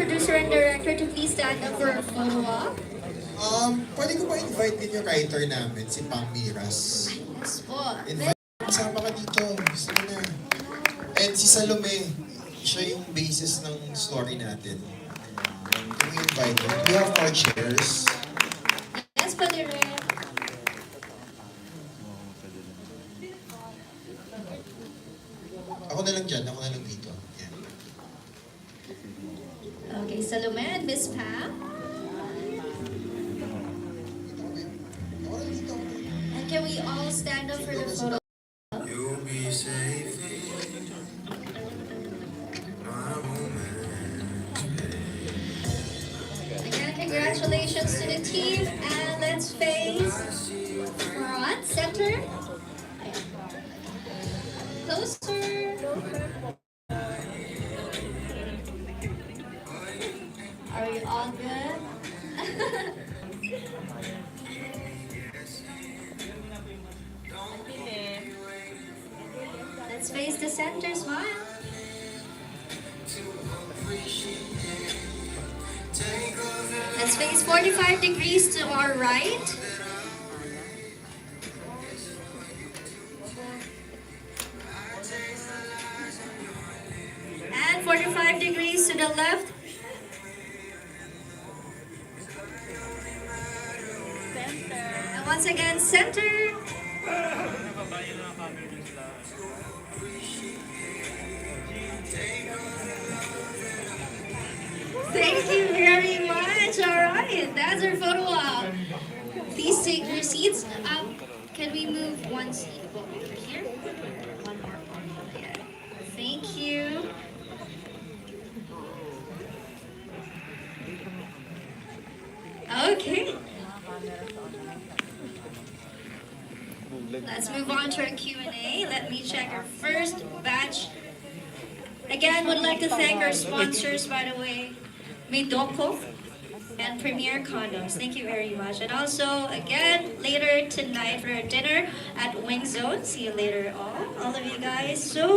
producer and director to please stand up for a photo op. Pwede ko ba invite din yung writer namin, si Pam Miras? Yes po. Invite, sama ka dito. Gusto ko na. And si Salome, siya yung basis ng story natin. Can we invite her? We have more chairs. Yes po, Direk. Ako na lang dyan, ako na lang dito. Yan. Okay, Salome and Miss Pam. Ako na dito. And can we all stand up for the photo? You'll be safe in my romance. Again, congratulations to the team. And let's face front, center. Closer. Are we all good? Let's face the center, smile. Let's face 45 degrees to our right. And 45 degrees to the left. And once again, center. Thank you very much. All right, that's our photo op. Please take your seats. Can we move one seat over here? One more. Yeah. Thank you. Okay. Let's move on to our Q&A. Let me check our first batch. Again, would like to thank our sponsors, by the way, Midoko and Premier Condoms. Thank you very much. And also, again, later tonight for our dinner at Wing Zone. See you later, all of you guys. So,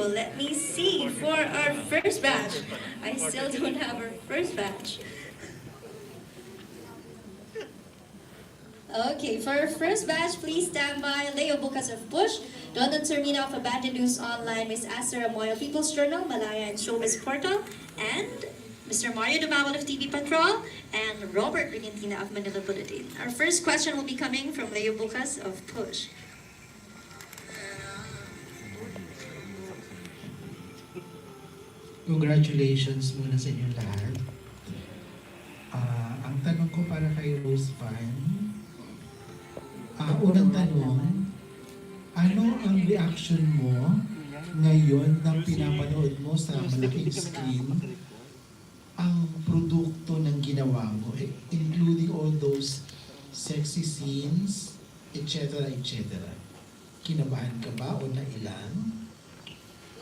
let me see for our first batch. I still don't have our first batch. Okay, for our first batch, please stand by. Leo Bucas of Push, Dondon Termina of Abandoned News Online, Miss Esther Amoyo People's Journal, Malaya and Showbiz Portal, and Mr. Mario Dumawal of TV Patrol, and Robert Brigantina of Manila Bulletin. Our first question will be coming from Leo Bucas of Push. Congratulations muna sa inyong lahat. Ang tanong ko para kay Rose Fan, unang tanong, ano ang reaction mo ngayon nang pinapanood mo sa malaking screen ang produkto ng ginawa mo, including all those sexy scenes, etc., etc. Kinabahan ka ba o nailan?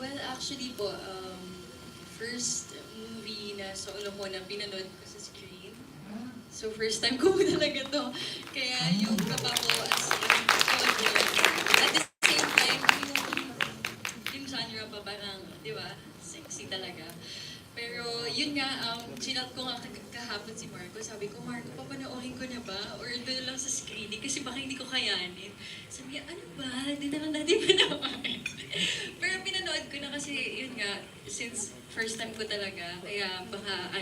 Well, actually po, first movie na solo ko na pinanood ko sa screen. So, first time ko talaga to. Kaya yung kaba ko as in, at the same time, yung genre pa parang, di ba, sexy talaga. Pero yun nga, sinat ko nga kahapon si Marco. Sabi ko, Marco, papanoorin ko na ba? Or doon lang sa screening kasi baka hindi ko kayanin. Sabi niya, ano ba? Hindi na lang natin panoorin. Pero pinanood ko na kasi yun nga, since first time ko talaga, kaya baka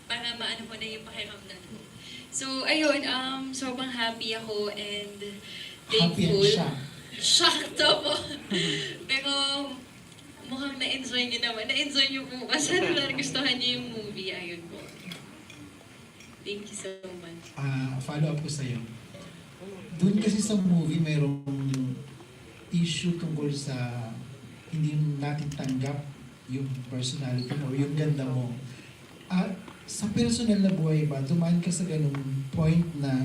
para maano ko na yung pakiramdam ko. So, ayun, sobrang happy ako and thankful. Happy and Shocked ako. Pero, mukhang na-enjoy niyo naman. Na-enjoy niyo po ba? Sana nagustuhan niyo yung movie. Ayun po. Thank you so much. Follow up ko sa'yo. Doon kasi sa movie mayroong issue tungkol sa hindi natin tanggap yung personality mo, yung ganda mo. Sa personal na buhay ba, dumaan ka sa ganung point na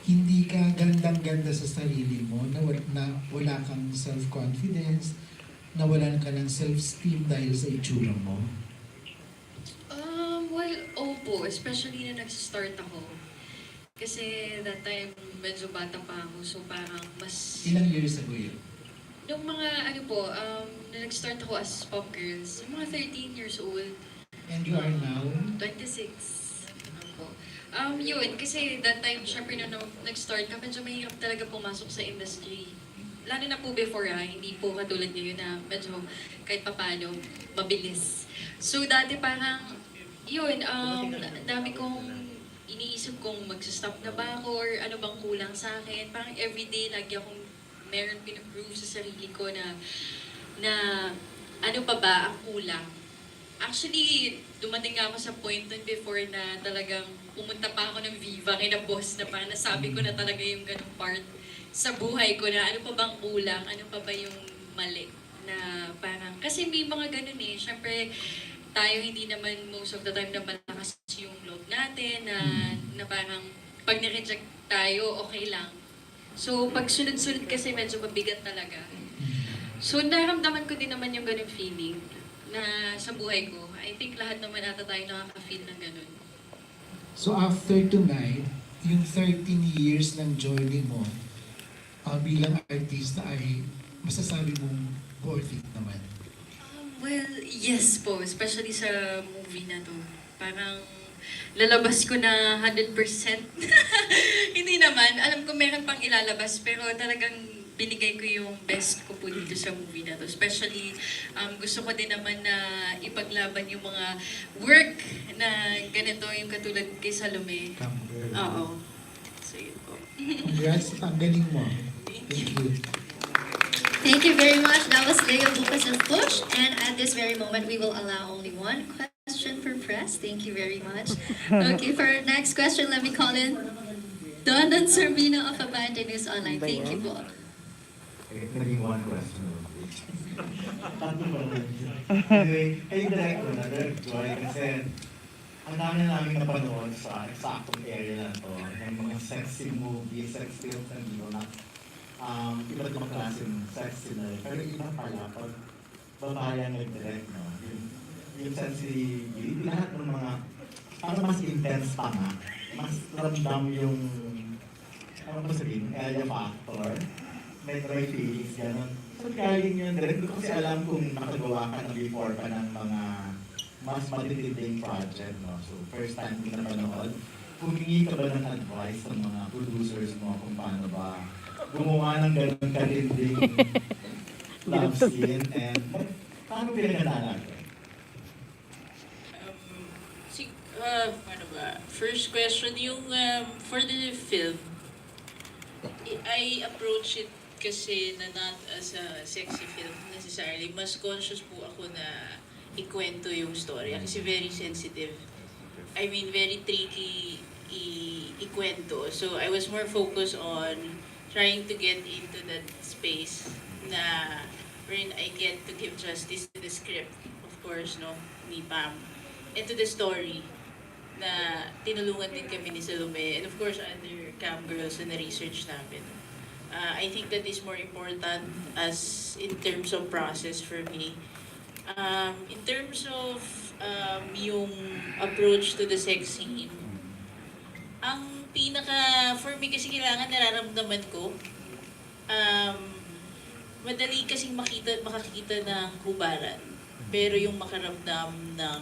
hindi ka gandang-ganda sa sarili mo, na wala kang self-confidence, nawalan ka ng self-esteem dahil sa itsura mo? Well, opo. Especially na nag-start ako. Kasi that time, medyo bata pa ako. So parang mas... Ilang years ago yun? Nung mga, na nag-start ako as pop girls, yung mga 13 years old. And you are now? 26. Opo. Yun, kasi that time, syempre nung nag-start ka, medyo mahirap talaga pumasok sa industry. Lalo na po before hindi po katulad ngayon na medyo kahit papano, mabilis. So dati parang, yun, dami kong iniisip kung mag-stop na ba ako or ano bang kulang sa akin. Parang everyday, lagi akong meron pinaprove sa sarili ko na ano pa ba ang kulang. Actually, dumating nga ako sa point nun before na talagang pumunta pa ako ng Viva kay na boss na parang nasabi ko na talaga yung ganung part sa buhay ko na ano pa bang kulang, ano pa ba yung mali. Na parang, kasi may mga ganun eh. Siyempre, tayo hindi naman most of the time na malakas yung loob natin na parang pag nireject tayo, okay lang. So, pag sunod-sunod kasi medyo mabigat talaga. So, naramdaman ko din naman yung ganung feeling na sa buhay ko. I think lahat naman ata tayo nakaka-feel ng ganun. So after tonight, yung 13 years ng journey mo bilang artista ay masasabi mong worth it naman. Well, yes po. Especially sa movie na to. Parang lalabas ko na 100%. Hindi naman. Alam ko meron pang ilalabas. Pero talagang binigay ko yung best ko po dito sa movie na to. Especially, gusto ko din naman na ipaglaban yung mga work na ganito, yung katulad kay Salome. Oo. So, yun po. Congrats, ang galing mo. Thank you. Thank you very much. That was Leo Lucas of Push. And at this very moment, we will allow only one question for press. Thank you very much. Okay, for our next question, let me call in Donan Servino of Abante News Online. Thank you po. Naging one question. Tatlo pa rin. Anyway, kayo direct ko na, Direct Joy, kasi ang dami na namin napanood sa eksaktong area na to, ng mga sexy movies, sex films, and iba't ibang klaseng sexy na rin. Pero iba pala, pag babae ang nag-direct, no? Yung sensibility, lahat ng mga, parang mas intense pa nga, mas ramdam yung, ano ba sabihin, area factor, may feelings, gano'n. So, galing yun, direct ko kasi alam kung nakagawa ka na before pa ng mga mas matitinding project, no? So, first time ko na panood, humingi ka ba ng advice sa mga producers mo kung paano ba gumawa ng gano'n katinding love scene and paano pinagandaan natin? Ano ba? First question, yung for the film, I approach it kasi na not as a sexy film necessarily. Mas conscious po ako na ikwento yung story kasi very sensitive. I mean, very tricky ikwento. So, I was more focused on trying to get into that space na wherein I get to give justice to the script, of course, no, ni Pam, and to the story na tinulungan din kami ni Salome, and of course, other cam girls na research namin. I think that is more important as in terms of process for me. In terms of yung approach to the sex scene, ang for me kasi kailangan nararamdaman ko, madali kasing makakita ng hubaran, pero yung makaramdam ng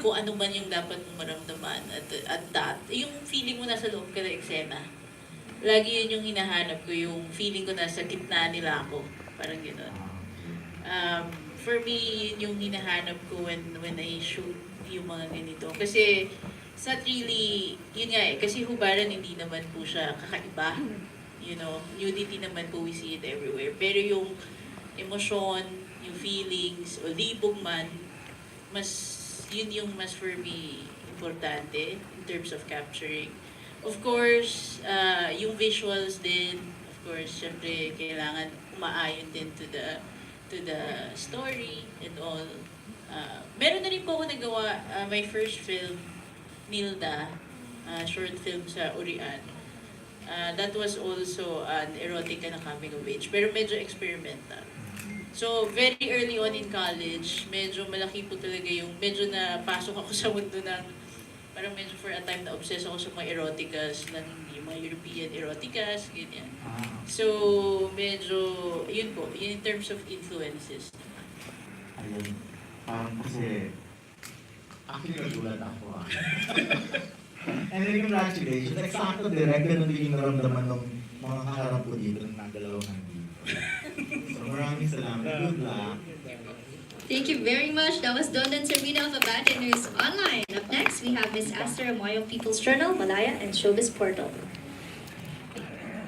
kung ano man yung dapat mong maramdaman at that, yung feeling mo nasa loob ka ng eksena. Lagi yun yung hinahanap ko, yung feeling ko nasa gitna nila ako. Parang gano'n. For me, yun yung hinahanap ko when I shoot yung mga ganito. Kasi, it's not really, yun nga eh, kasi hubaran hindi naman po siya kakaiba. You know, nudity naman po, we see it everywhere. Pero yung emosyon, yung feelings, o libog man, yun yung mas for me importante in terms of capturing. Of course, yung visuals din, of course, syempre kailangan umaayon din to the story and all. Meron na rin po ako nagawa, my first film, Nilda, short film sa Urian. That was also an erotica na coming of age, pero medyo experimental. So, very early on in college, medyo malaki po talaga medyo napasok ako sa mundo ng, parang medyo for a time na obsessed ako sa mga eroticas, yung mga European eroticas, ganyan. So, medyo, yun po, yun in terms of influences. Ayun, parang kasi Actually, nagulat ako. And then congratulations. Eksakto direct, ganun din yung naramdaman ng mga kaharap ko dito ng nagdalawang nandito. So maraming salamat. Good luck. Thank you very much. That was Don and Serena of Abada News Online. Up next, we have Miss Esther Amoyo, People's Journal, Malaya, and Showbiz Portal.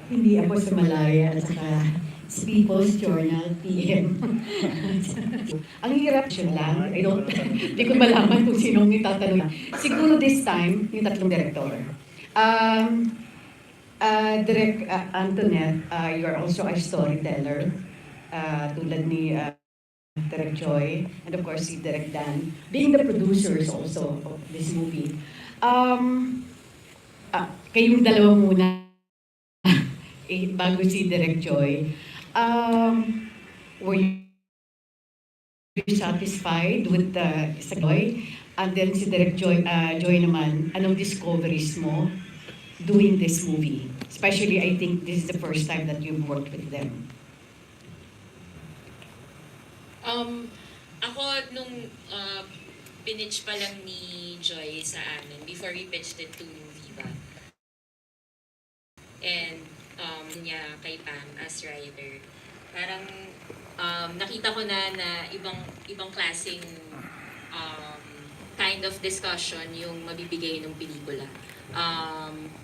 Hindi ako sa Malaya at saka sa People's Journal, PM. Ang hirap siya lang. Hindi ko malaman kung sinong itatanong. Siguro this time, yung tatlong director. Direk Antoinette, you are also a storyteller. Tulad ni Direk Joy, and of course si Direk Dan, being the producers also of this movie. Kayong dalawa muna, bago si Direk Joy. Were you satisfied with sa Joy? And then si Direk Joy, Joy naman, anong discoveries mo doing this movie? Especially, I think this is the first time that you've worked with them. Ako, nung pinitch pa lang ni Joy sa amin, before we pitched it to Viva, and niya kay Pam as writer, parang nakita ko na ibang klaseng kind of discussion yung mabibigay ng pelikula.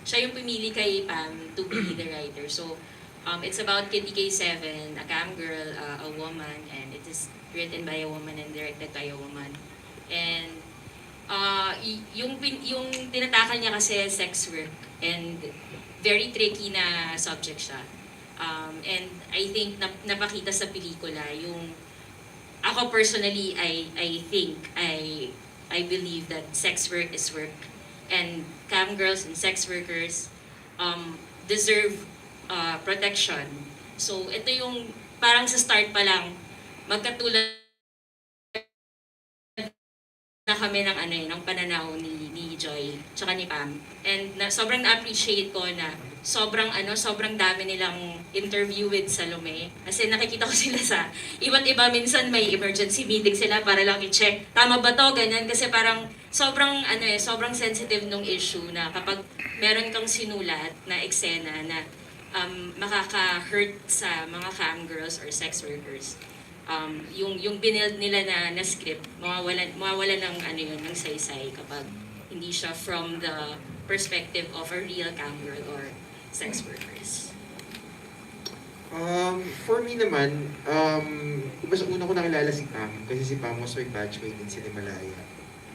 Siya yung pumili kay Pam to be the writer. So, it's about Kitty K7, a cam girl, a woman, and it is written by a woman and directed by a woman. And yung tinatakan niya kasi sex work, and very tricky na subject siya. And I think napakita sa pelikula yung ako personally I believe that sex work is work, and cam girls and sex workers deserve protection. So ito yung parang sa start pa lang magkatulad na kami ng pananaw ni Joy tsaka ni Pam. And sobrang na-appreciate ko na sobrang dami nilang interview with Salome. Kasi nakikita ko sila sa iba't iba, minsan may emergency meeting sila para lang i-check tama ba to, ganyan, kasi parang sobrang sensitive nung issue na kapag meron kang sinulat na eksena na makaka-hurt sa mga cam girls or sex workers. Yung binild nila na script, mawawala ng ng saysay kapag hindi siya from the perspective of a real cam girl or sex workers. For me naman, mas una ko nakilala si Pam kasi si Pam was my batchmate din sa Malaya.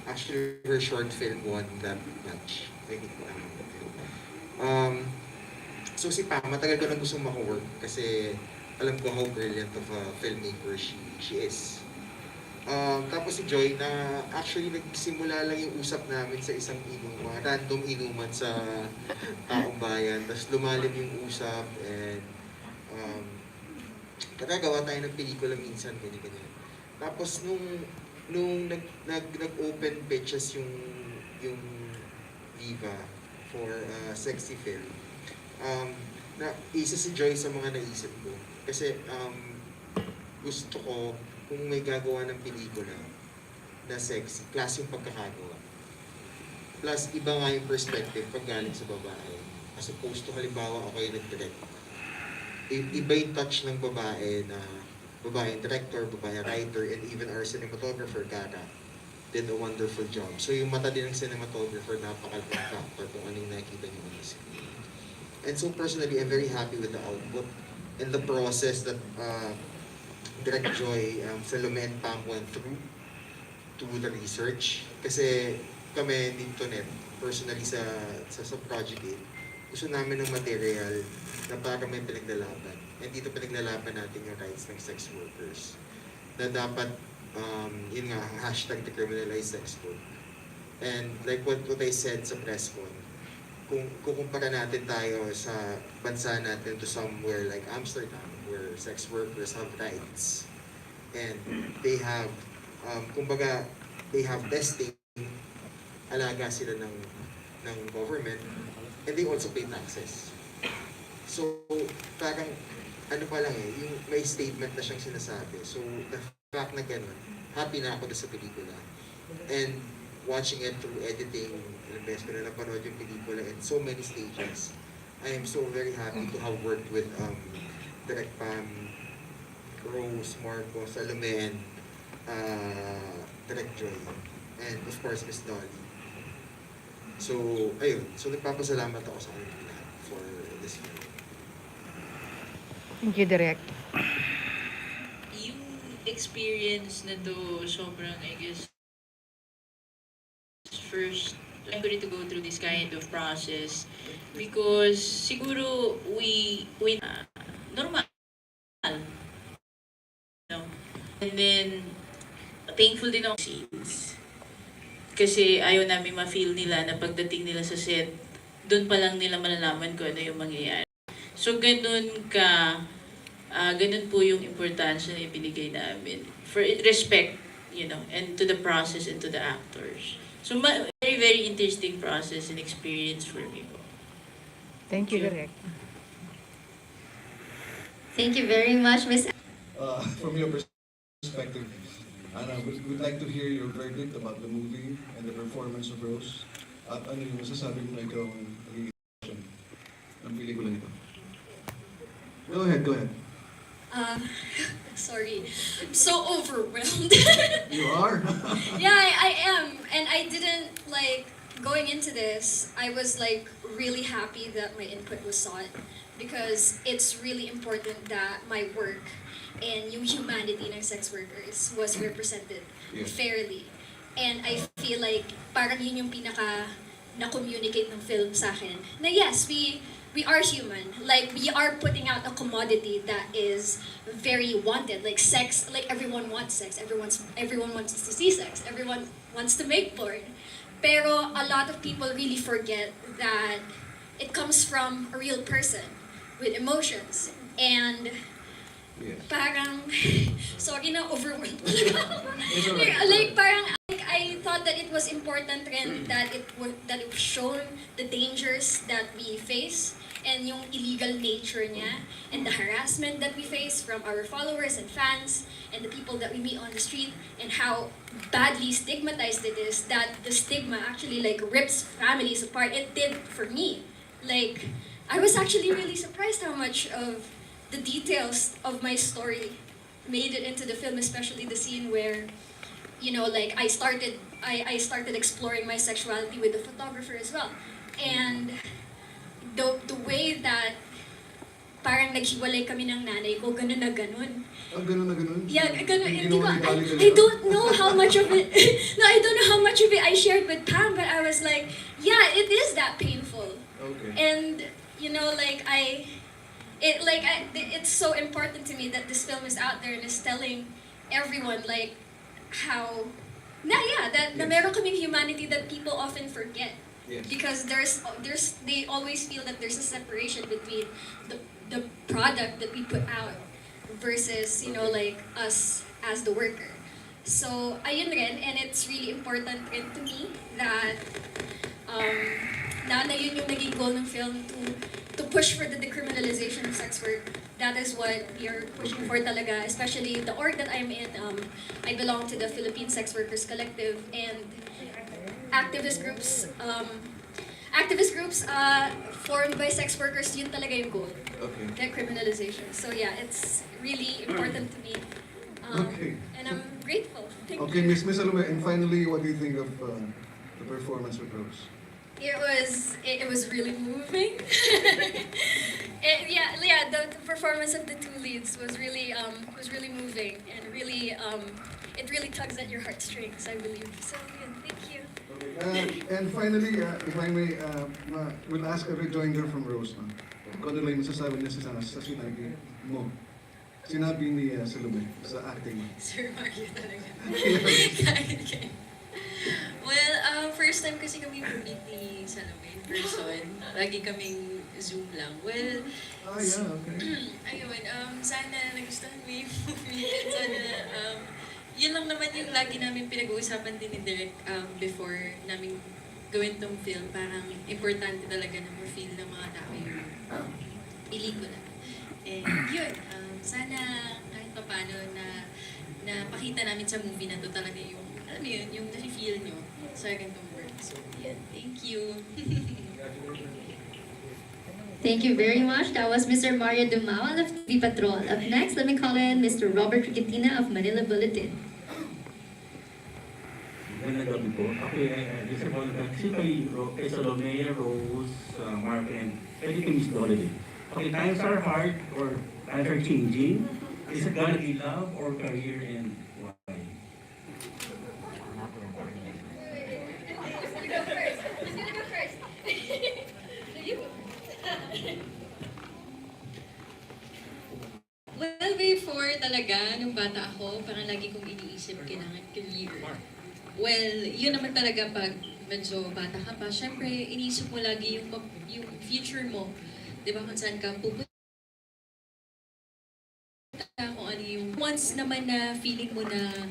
Actually, her short film won that batch. So si Pam, matagal ko nang gusto maka-work kasi alam ko how brilliant of a filmmaker she is. Tapos si Joy, na actually nagsimula lang yung usap namin sa isang inuman, random inuman sa taong bayan. Tapos lumalim yung usap and nagagawa tayo ng pelikula minsan, ganyan. Tapos nung nag-open pitches yung Viva for sexy film, na isa si Joy sa mga naisip ko. Kasi gusto ko kung may gagawa ng pelikula na sexy, plus yung pagkakagawa. Plus, iba nga yung perspective pag galing sa babae. As opposed to halimbawa ako yung nag-direct. Iba yung touch ng babae na babaeng director, babaeng writer, and even our cinematographer, Gara, did a wonderful job. So yung mata din ng cinematographer, napakalaking factor kung anong nakikita niyo sa screen. And so personally, I'm very happy with the output and the process that Direct Joy, Salome and Pam went through to the research. Kasi kami dito personally sa Project 8, gusto namin ng material na para may pinaglalaban. And dito pinaglalaban natin yung rights ng sex workers. Na dapat, yun nga, ang hashtag decriminalize sex work. And like what I said sa press con, kung kukumpara natin tayo sa bansa natin to somewhere like Amsterdam, where sex workers have rights and they have kumbaga they have testing, alaga sila ng government, and they also pay taxes. So parang pa lang yung may statement na siyang sinasabi. So the fact na ganun, happy na ako sa pelikula. And watching it through editing, ilang beses ko na napanood yung pelikula in so many stages. I am so very happy to have worked with Direk Pam, Rose, Marco, Salome, and Direk Joy, and of course, Miss Dolly. So, ayun. So, nagpapasalamat ako sa kanila lahat for this film. Thank you, Direk. Yung experience na to, sobrang, I guess, first time ko rin to go through this kind of process because siguro we normal, no? And then thankful din ako scenes kasi ayaw namin ma-feel nila na pagdating nila sa set doon pa lang nila malalaman kung ano yung mangyayari. So ganun po yung importansya na ibinigay namin for respect, you know, and to the process and to the actors. So, very, very interesting process and experience for me po. Thank you, Direk. Thank you very much, Miss. From your perspective, Anna, we'd like to hear your verdict about the movie and the performance of Rose. At ano yung masasabi mo na ikaw ang naging impression ng pelikula nito? Go ahead. Sorry. I'm so overwhelmed. You are? Yeah, I am. And I didn't, going into this, I was, really happy that my input was sought because it's really important that my work and yung humanity ng sex workers was represented fairly. And I feel like parang yun yung pinaka na-communicate ng film sa akin. Na yes, we are human. We are putting out a commodity that is very wanted. Sex, everyone wants sex. Everyone wants to see sex. Everyone wants to make porn. Pero a lot of people really forget that it comes from a real person with emotions. And parang, sorry na, overwhelmed talaga ako. I thought that it was important rin that it was shown the dangers that we face and yung illegal nature niya and the harassment that we face from our followers and fans and the people that we meet on the street and how badly stigmatized it is that the stigma actually rips families apart. It did for me. I was actually really surprised how much of the details of my story made it into the film, especially the scene where, I started exploring my sexuality with the photographer as well. And the way that parang naghiwalay kami ng nanay ko, ganun na ganun. Ganun na ganun? Yeah, ganun. Hindi Hindi ko, naman ibalik I don't know how much of it, no, I don't know how much of it I shared with Pam, but I was like, yeah, it is that painful. Okay. And, it's so important to me that this film is out there and is telling everyone, how, that meron kaming humanity that people often forget. Yes. Because they always feel that there's a separation between the product that we put out versus, us as the worker. So, ayun rin, and it's really important rin to me that, na yun yung naging goal ng film to push for the decriminalization of sex work. That is what we are pushing for talaga, especially the org that I'm in. I belong to the Philippine Sex Workers Collective and activist groups formed by sex workers, yun talaga yung goal. Okay. Decriminalization. So yeah, it's really important to me. Okay. And I'm grateful. Thank Okay, you. Miss Salome, and finally, what do you think of the performance of Rose? It was really moving. The performance of the two leads was really moving and really it really tugs at your heartstrings, I believe. So yeah, thank you. Okay. And finally, if I may, we'll ask a rejoinder from Rose. Kung ano lang yung masasabi niya sa sinabi mo. Sinabi ni Salome sa acting mo. Sir Mario talaga. Yes. Well, first time kasi kami meet ni Salome in person. Lagi kaming Zoom lang. Well, Yeah, okay. ayun, sana nagustuhan mo yung movie. Sana, yun lang naman yung lagi namin pinag-uusapan din ni Direk before namin gawin tong film. Parang importante talaga na ma-feel ng mga tao yung pelikula. And yun, sana kahit pa paano na pakita namin sa movie na to talaga yung, alam mo yun, yung na-feel nyo second word. So, yeah, thank you. Thank you very much. That was Mr. Mario Dumao of TV Patrol. Up next, let me call in Mr. Robert Riquetina of Manila Bulletin. Magandang gabi po. Ako yung sa Volga. Kasi kay Salome, Rose, Mark, and pwede kay Miss Dolly. Okay, times are hard or times are changing. Is it gonna be love or career and why? Well, before talaga, nung bata ako, parang lagi kong iniisip kailangan career. Well, yun naman talaga pag medyo bata ka pa, syempre, iniisip mo lagi yung future mo. Di ba, kung saan ka pupunta, kung ano yung... Once naman na feeling mo na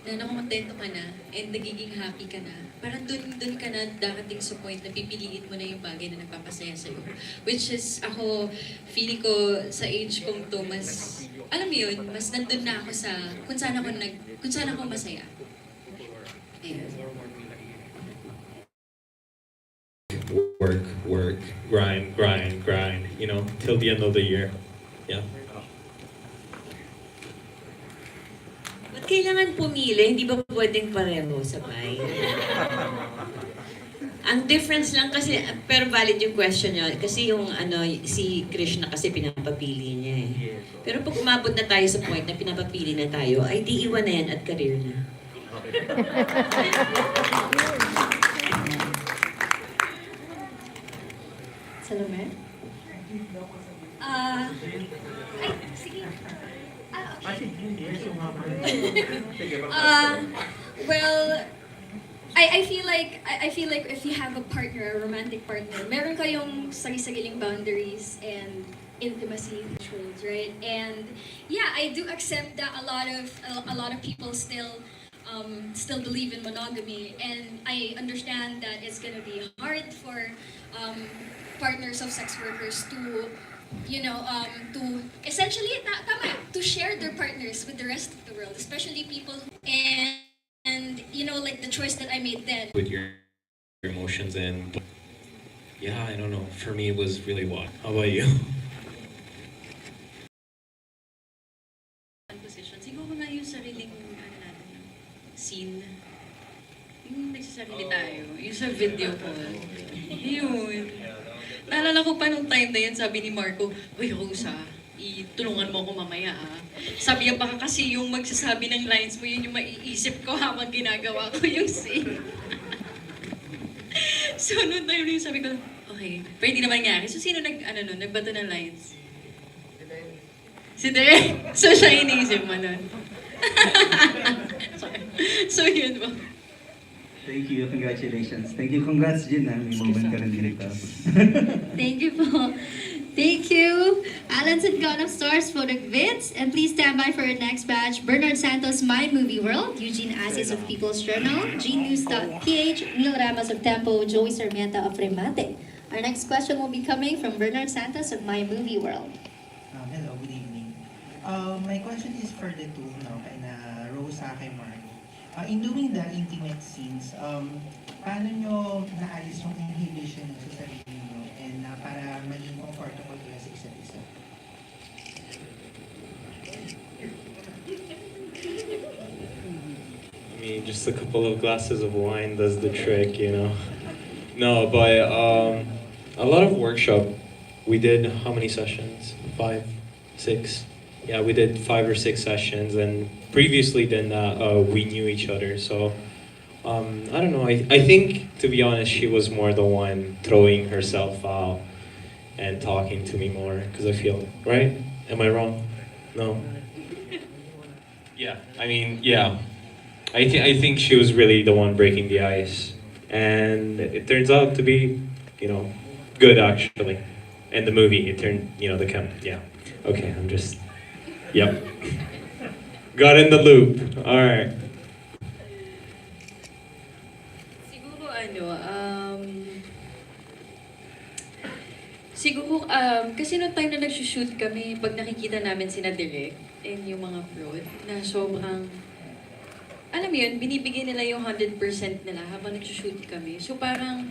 nakakontento ka na and nagiging happy ka na, parang dun ka na darating sa point na pipiliin mo na yung bagay na nagpapasaya sa'yo. Which is, ako, feeling ko sa age kong to, mas, alam mo yun, mas nandun na ako sa kung saan ako masaya. Ayun. Work, grind, you know, till the end of the year. Yeah. Ba't kailangan pumili? Hindi ba pwedeng pareho sabay? Ang difference lang kasi, pero valid yung question nyo, kasi yung si Krishna kasi pinapapili niya eh. Pero pag umabot na tayo sa point na pinapapili na tayo, ay di iwan na yan at career na. Salome? Ay, sige. Well, I feel like if you have a partner, a romantic partner, meron kayong sagi-sagiling boundaries and intimacy thresholds, right? And yeah, I do accept that a lot of people still believe in monogamy, and I understand that it's gonna be hard for partners of sex workers to to essentially to share their partners with the rest of the world, especially people and like the choice that I made then. With your emotions and yeah, I don't know. For me, it was really what? How about you? Position. Siguro nga yung sariling scene. Yung nagsasarili tayo. Yung sa video ko. Yun. Naalala ko pa nung time na yun, sabi ni Marco, "Uy, Rosa, itulungan mo ako mamaya ah." Sabi niya, baka kasi yung magsasabi ng lines mo, yun yung maiisip ko habang ginagawa ko yung scene. So, noon time na yun, sabi ko, okay, pero hindi naman nangyari. So, sino nagbato ng lines? Si Derek. So, siya iniisip mo nun. So, yun ba? Thank you, congratulations. Thank you, congrats Jin may moment ka rin dito. Thank you po. Thank you, Alan Sangon of Stars Photogvids. And please stand by for our next batch. Bernard Santos, My Movie World. Eugene Asis of People's Journal. GNews.ph. Neil Ramos of Tempo. Joey Sarmiento of Remate. Our next question will be coming from Bernard Santos of My Movie World. Hello, good evening. My question is for the two, kay na Rosa, kay Mark. In doing the intimate scenes, paano nyo naalis yung inhibition sa sarili nyo and para maging comfortable kayo sa isa't isa? I mean, just a couple of glasses of wine does the trick, you know. No, but a lot of workshop. We did how many sessions? 5, 6. Yeah, we did 5 or 6 sessions, and previously than that, we knew each other. So I don't know. I think, to be honest, she was more the one throwing herself out and talking to me more because I feel right. Am I wrong? No. Yeah. I mean, yeah. I think she was really the one breaking the ice, and it turns out to be, good actually. And the movie, it turned, yeah. Okay, I'm just. Yep. Got in the loop. Alright. Siguro, kasi noong time na nag-shoot kami, pag nakikita namin sina Direk and yung mga prod, na sobrang alam mo yun, binibigay nila yung 100% nila habang nag-shoot kami. So parang,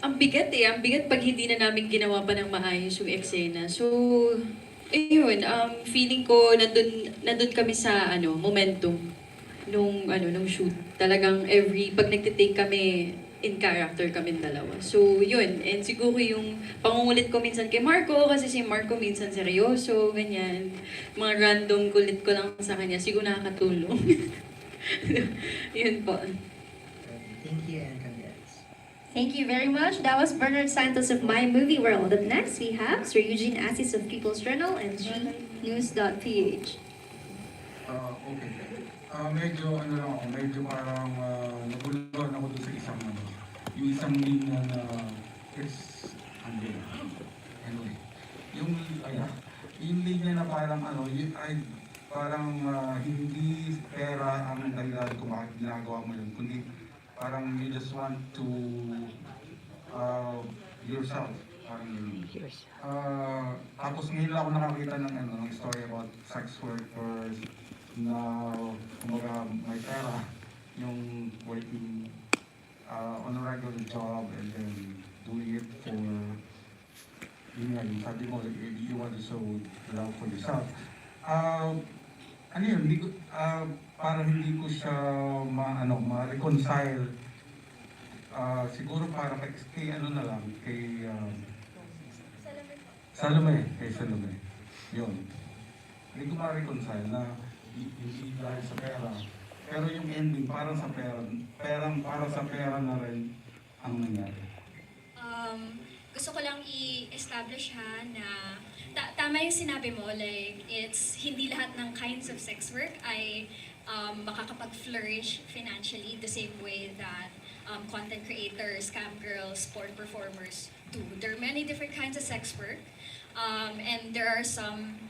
ang bigat ang bigat pag hindi na namin ginawa pa ng maayos yung eksena. So, ayun, feeling ko nandun kami sa momentum nung shoot. Talagang pag nagtitake kami, in character kami dalawa. So, yun. And siguro yung pangungulit ko minsan kay Marco, kasi si Marco minsan seryoso, ganyan. Mga random kulit ko lang sa kanya, siguro nakakatulong. Yun po. Thank you and congrats. Thank you very much. That was Bernard Santos of My Movie World. Up next, we have Sir Eugene Assis of People's Journal and gnews.ph. Okay. Medyo parang naguluhan ako doon sa isang yung isang linya na anyway. Yung linya na parang parang hindi pera ang dahilan kung bakit ginagawa mo yun, kundi parang you just want to yourself. Parang yun. Tapos ngayon lang ako nakakita ng story about sex workers na kumbaga may pera, yung working on a regular job and then doing it for yung sabi mo, you want to show love for yourself. Parang hindi ko siya ma-reconcile. Siguro para kay Salome. Yun. Hindi ko ma-reconcile na hindi dahil sa pera. Pero yung ending, parang para sa pera na rin ang nangyari. Gusto ko lang i-establish na tama yung sinabi mo, like, it's hindi lahat ng kinds of sex work ay makakapag-flourish financially the same way that content creators, cam girls, sport performers do. There are many different kinds of sex work, and there are some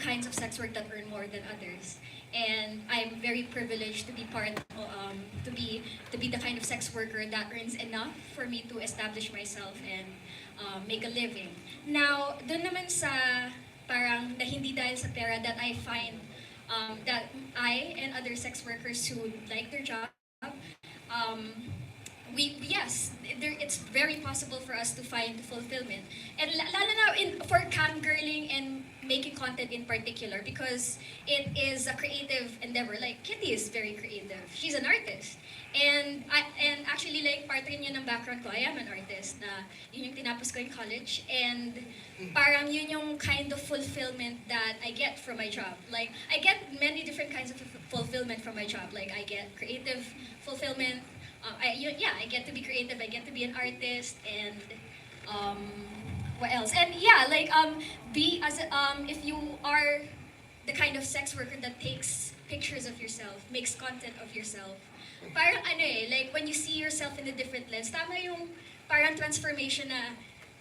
kinds of sex work that earn more than others. And I'm very privileged to be to be the kind of sex worker that earns enough for me to establish myself and make a living. Now, dun naman sa parang na hindi dahil sa pera that I find that I and other sex workers who like their job, it's very possible for us to find fulfillment. And lalo na for cam girling and making content in particular, because it is a creative endeavor. Like, Kitty is very creative. She's an artist. And actually, like, part rin yun ng background ko. I am an artist na yun yung tinapos ko in college. And parang yun yung kind of fulfillment that I get from my job. Like, I get many different kinds of fulfillment from my job. Like, I get creative fulfillment. I get to be creative. I get to be an artist. And what else? And yeah, like if you are the kind of sex worker that takes pictures of yourself, makes content of yourself, parang like when you see yourself in a different lens, tama yung parang transformation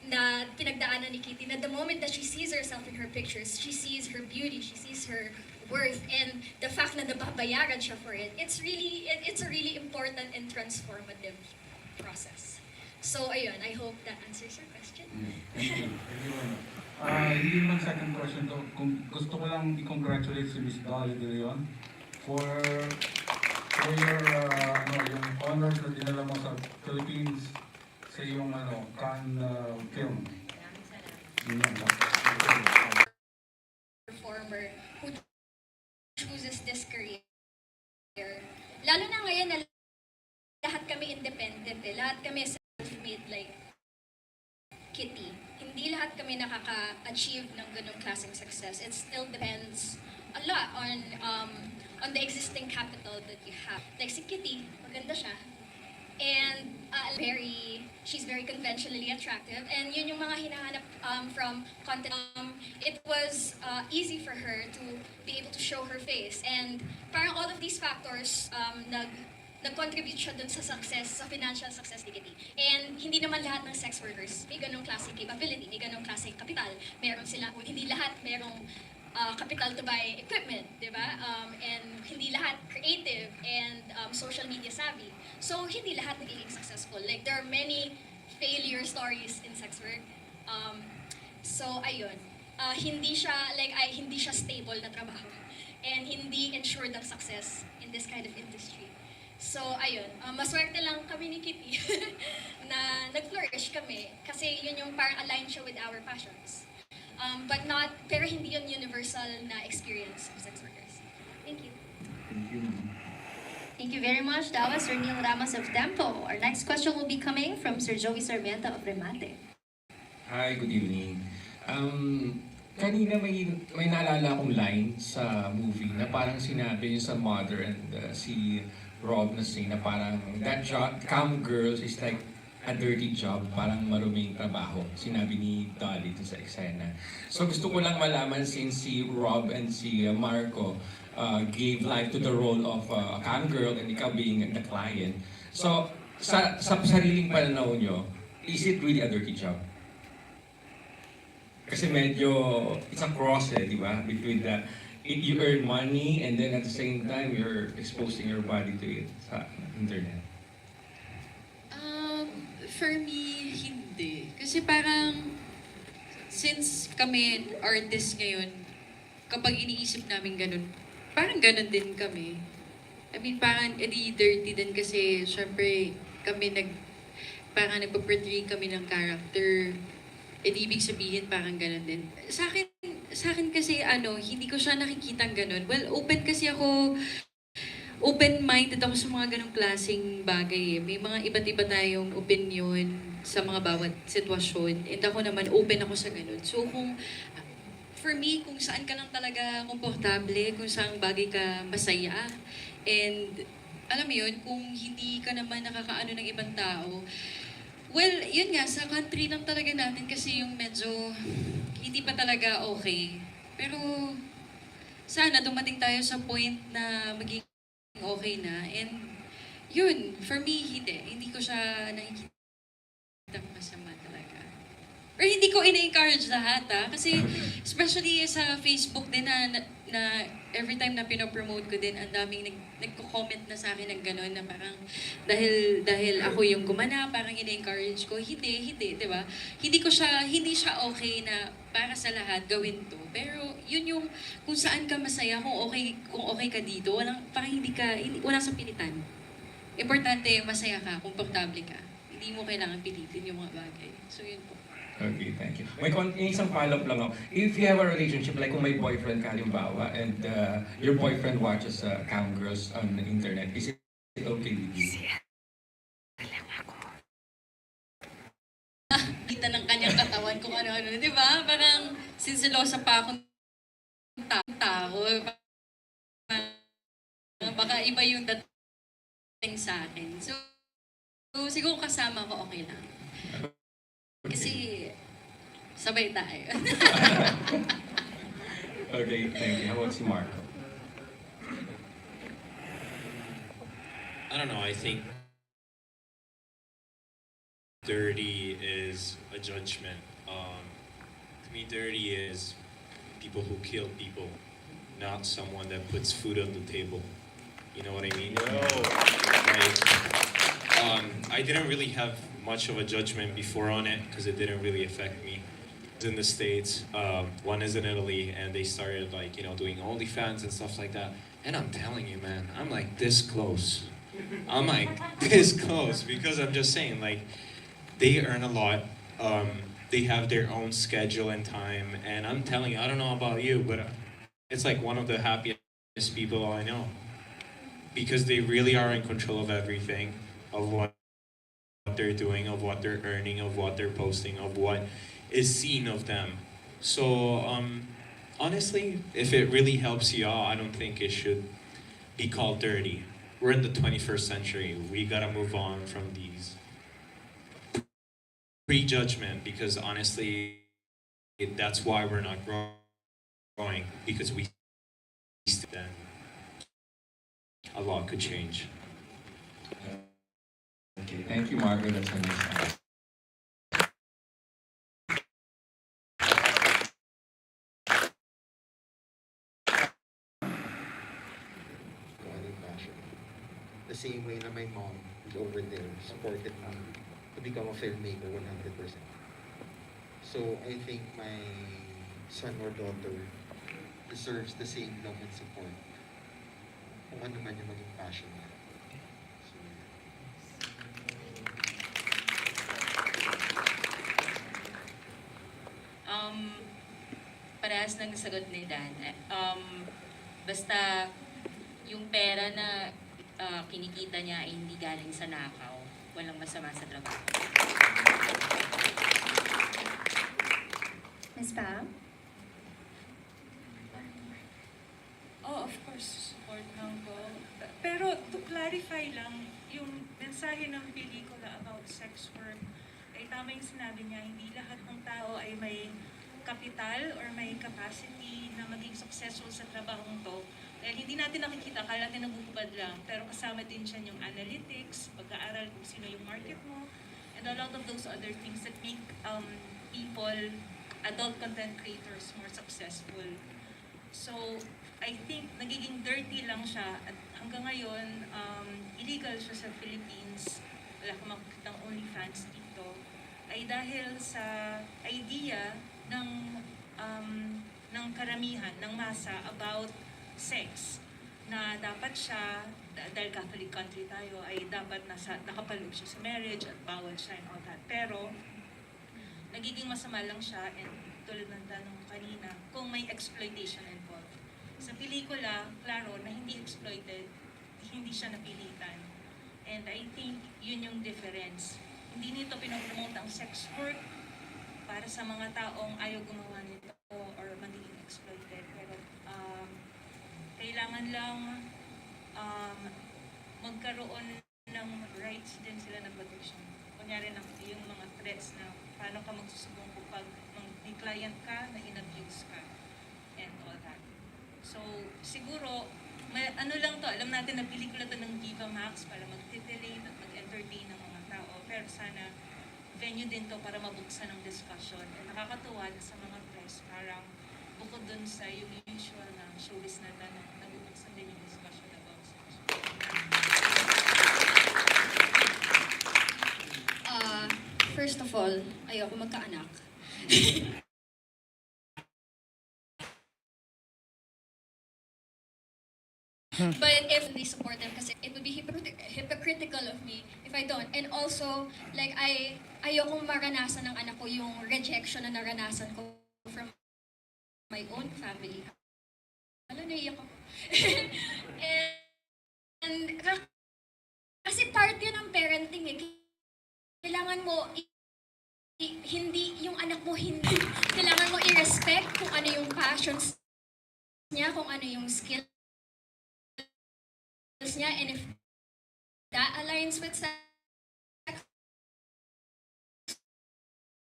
na pinagdaanan ni Kitty, na the moment that she sees herself in her pictures, she sees her beauty, she sees her worth, and the fact na nababayaran siya for it, it's a really important and transformative process. So ayun, I hope that answers your question. Thank you. Hindi naman second question to. Gusto ko lang i-congratulate si Miss Dolly De Leon for your yung honors na dinala mo sa Philippines sa iyong Cannes film. Performer who chooses this career. Lalo na ngayon na lahat kami independent, lahat kami self-made like Kitty. Hindi lahat kami nakaka-achieve ng ganung klaseng success. It still depends a lot on the existing capital that you have. Like si Kitty, maganda siya. And she's very conventionally attractive. And yun yung mga hinahanap from content. It was easy for her to be able to show her face. And parang all of these factors nag-contribute siya dun sa success, sa financial success ni Kitty. And hindi naman lahat ng sex workers may ganong klaseng capability, may ganong klaseng kapital. Meron sila, hindi lahat merong capital to buy equipment, di ba? And hindi lahat creative and social media savvy. So, hindi lahat nagiging successful. Like, there are many failure stories in sex work. So, ayun. Hindi siya stable na trabaho. and hindi ensured ang success in this kind of industry. So, ayun, maswerte lang kami ni Kitty na nag-flourish kami kasi yun yung parang aligned siya with our passions. Pero hindi yun universal na experience of sex workers. Thank you. Thank you very much. That was Sir Neil Ramos of Tempo. Our next question will be coming from Sir Joey Sarmiento of Remate. Hi, good evening. Kanina may naalala akong line sa movie na parang sinabi niya sa mother and si Rob na scene na parang that job, cam girls is like a dirty job, parang maruming trabaho. Sinabi ni Dolly dun sa eksena. So gusto ko lang malaman since si Rob and si Marco gave life to the role of a cam girl and ikaw being the client. So sa sariling pananaw nyo, is it really a dirty job? Kasi medyo, it's a cross di ba? Between the, you earn money and then at the same time, you're exposing your body to it sa internet. For me, hindi. Kasi parang, since kami artist ngayon, kapag iniisip namin ganun, parang ganun din kami. I mean, parang edi dirty din kasi, syempre, kami parang nagpa-portray kami ng character. Ibig sabihin parang ganun din. Sa akin kasi hindi ko siya nakikitang ganun. Well, open-minded ako sa mga ganung klaseng bagay. May mga iba't iba tayong opinion sa mga bawat sitwasyon. And ako naman, open ako sa ganun. So for me, kung saan ka lang talaga komportable, kung saan bagay ka masaya, and alam mo yun, kung hindi ka naman nakakaano ng ibang tao, well, yun nga, sa country lang talaga natin kasi yung medyo hindi pa talaga okay. Pero sana dumating tayo sa point na maging okay na. And yun, for me, hindi ko siya nakikita masama talaga. Pero hindi ko ina-encourage lahat kasi especially sa Facebook din na every time na pinopromote ko din, ang daming nagko-comment na sa akin ng gano'n na parang dahil ako yung gumana, parang ina-encourage ko. Hindi, di ba? Hindi siya okay na para sa lahat gawin to. Pero yun yung kung saan ka masaya, kung okay ka dito, walang sa pilitan. Importante masaya ka, komportable ka. Hindi mo kailangan pilitin yung mga bagay. So yun po. Okay, thank you. May isang follow-up lang ako. If you have a relationship, like kung may boyfriend ka, halimbawa, and your boyfriend watches cam girls on the internet, is it okay with you? Kita ng kanyang katawan kung ano-ano, di ba? Parang sinsilosa pa akong tao. Baka iba yung dating sa akin. So siguro kasama ko okay lang. Kasi sabay tayo. Okay, thank you. How about si Marco? I don't know, I think dirty is a judgment. To me, dirty is people who kill people, not someone that puts food on the table. You know what I mean? I didn't really have much of a judgment before on it because it didn't really affect me. In the States, one is in Italy, and they started doing OnlyFans and stuff like that. And I'm telling you, man, I'm like this close. I'm like this close because I'm just saying, they earn a lot. They have their own schedule and time, and I'm telling you, I don't know about you, but it's like one of the happiest people I know because they really are in control of everything, of what they're doing, of what they're earning, of what they're posting, of what is seen of them. So honestly, if it really helps you out, I don't think it should be called dirty. We're in the 21st century. We gotta move on from these prejudgment because honestly, that's why we're not growing because we then a lot could change. Okay, thank you, Margaret. That's nice. The same way na my mom is over there supported me to become a filmmaker 100%. So I think my son or daughter deserves the same love and support. Kung ano man yung maging passion niya. So, Parehas ng sagot ni Dan. Basta yung pera na kinikita niya ay hindi galing sa nakaw. Walang masama sa trabaho. Miss Pam? Oh, of course, support lang ko. Pero to clarify lang, yung mensahe ng pelikula about sex work, ay tama yung sinabi niya, hindi lahat ng tao ay may kapital or may capacity na maging successful sa trabahong to. Dahil hindi natin nakikita, kaya natin nabubukad lang. Pero kasama din siya yung analytics, pag-aaral kung sino yung market mo, and a lot of those other things that make people, adult content creators, more successful. So, I think nagiging dirty lang siya at hanggang ngayon, illegal siya sa Philippines. Wala akong makikitang OnlyFans dito. Ay dahil sa idea ng karamihan, ng masa about sex na dapat siya, dahil Catholic country tayo, ay dapat nakapaloob siya sa marriage at bawal siya and all that. Pero, nagiging masama lang siya and tulad ng tanong kanina, kung may exploitation involved. Sa pelikula, klaro na hindi exploited, hindi siya napilitan. And I think yun yung difference. Hindi nito pinopromote ang sex work para sa mga taong ayaw gumawa nito or magiging exploited. Pero kailangan lang magkaroon ng rights din sila na protection. Kunyari yung mga threats na paano ka magsusubong kapag may client ka na in-abuse ka and all that. So, siguro, ano lang to, alam natin na pelikula to ng Viva Max para mag-titillate at mag-entertain ng mga tao. Pero sana, venue din to para mabuksan ng discussion. At nakakatuwa na sa mga press, parang bukod dun sa yung usual na showbiz na nabubuksan din yung discussion about sex. First of all, ayoko magkaanak. But if they support them, kasi it would be hypocritical of me if I don't. And also, like, ayokong maranasan ng anak ko yung rejection na naranasan ko from my own family. Alam, naiyak ako. and kasi part yun ng parenting eh. Kailangan mo hindi yung anak mo hindi kailangan mo i-respect kung ano yung passions niya, kung ano yung skills niya, and if that aligns with sex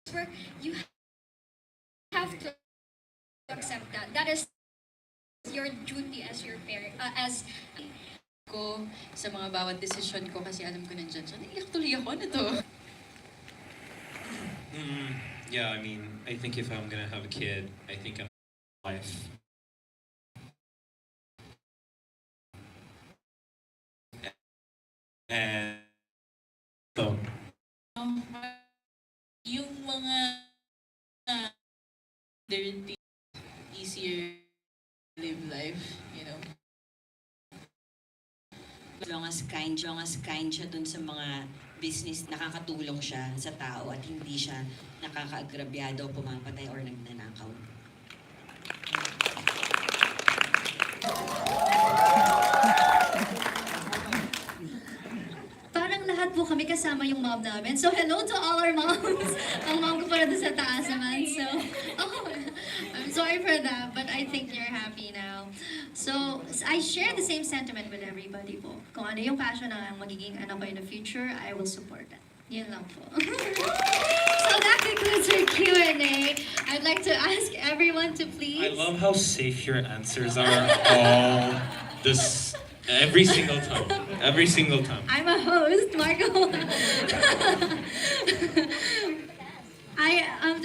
work, you have to accept that. That is your duty as your parent, as Ko sa mga bawat desisyon ko kasi alam ko nandyan siya. Naiyak tuloy ako na to. Yeah, I mean, I think if I'm gonna have a kid, I think I'm life. And so, Yung mga dirty, easier live life, you know. As long as kind siya dun sa mga business, nakakatulong siya sa tao at hindi siya nakakaagrabyado, pumapatay or nagnanakaw. Parang lahat po kami kasama yung mom namin. So hello to all our moms. Ang mom ko pala doon sa taas naman. So, I'm sorry for that, but I think you're happy now. So, I share the same sentiment with everybody po. Kung ano yung passion ng magiging anak ko in the future, I will support that. Yun lang po. So that concludes our Q&A. I'd like to ask everyone to please... I love how safe your answers are all this every single time. Every single time. I'm a host, Marco.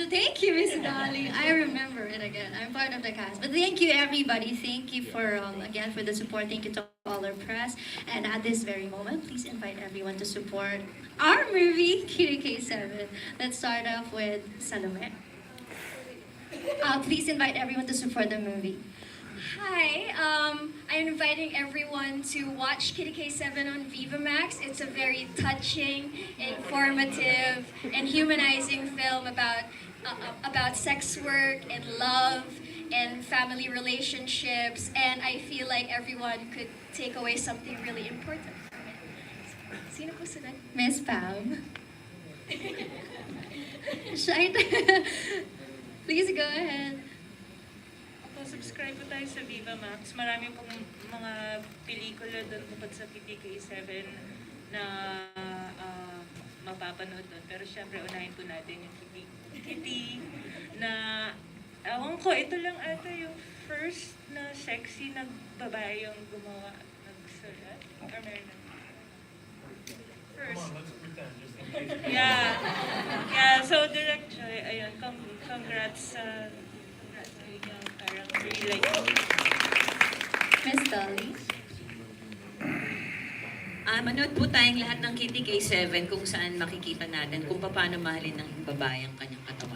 Thank you, Miss Dolly. I remember it again. I'm part of the cast. But thank you, everybody. Thank you for, again, for the support. Thank you to all our press. And at this very moment, please invite everyone to support our movie, QDK7. Let's start off with Salome. Please invite everyone to support the movie. Hi, I'm inviting everyone to watch Kitty K7 on Viva Max. It's a very touching, informative, and humanizing film about sex work and love and family relationships, and I feel like everyone could take away something really important from it. Sino po sila? Miss Pam. Shy. Please go ahead. Subscribe po tayo sa Viva Max. Marami pong mga pelikula doon bukod sa PTK7 na mapapanood doon. Pero syempre, unahin po natin yung Kitty na, ewan ko, ito lang ata yung first na sexy na babae yung gumawa, nagsulat. Or meron na? First. Yeah, so Direct Joy, ayun, congrats sa parang really like Miss Dolly. Manood po tayong lahat ng Kitty K7 kung saan makikita natin kung paano mahalin ng babae ang kanyang katawan.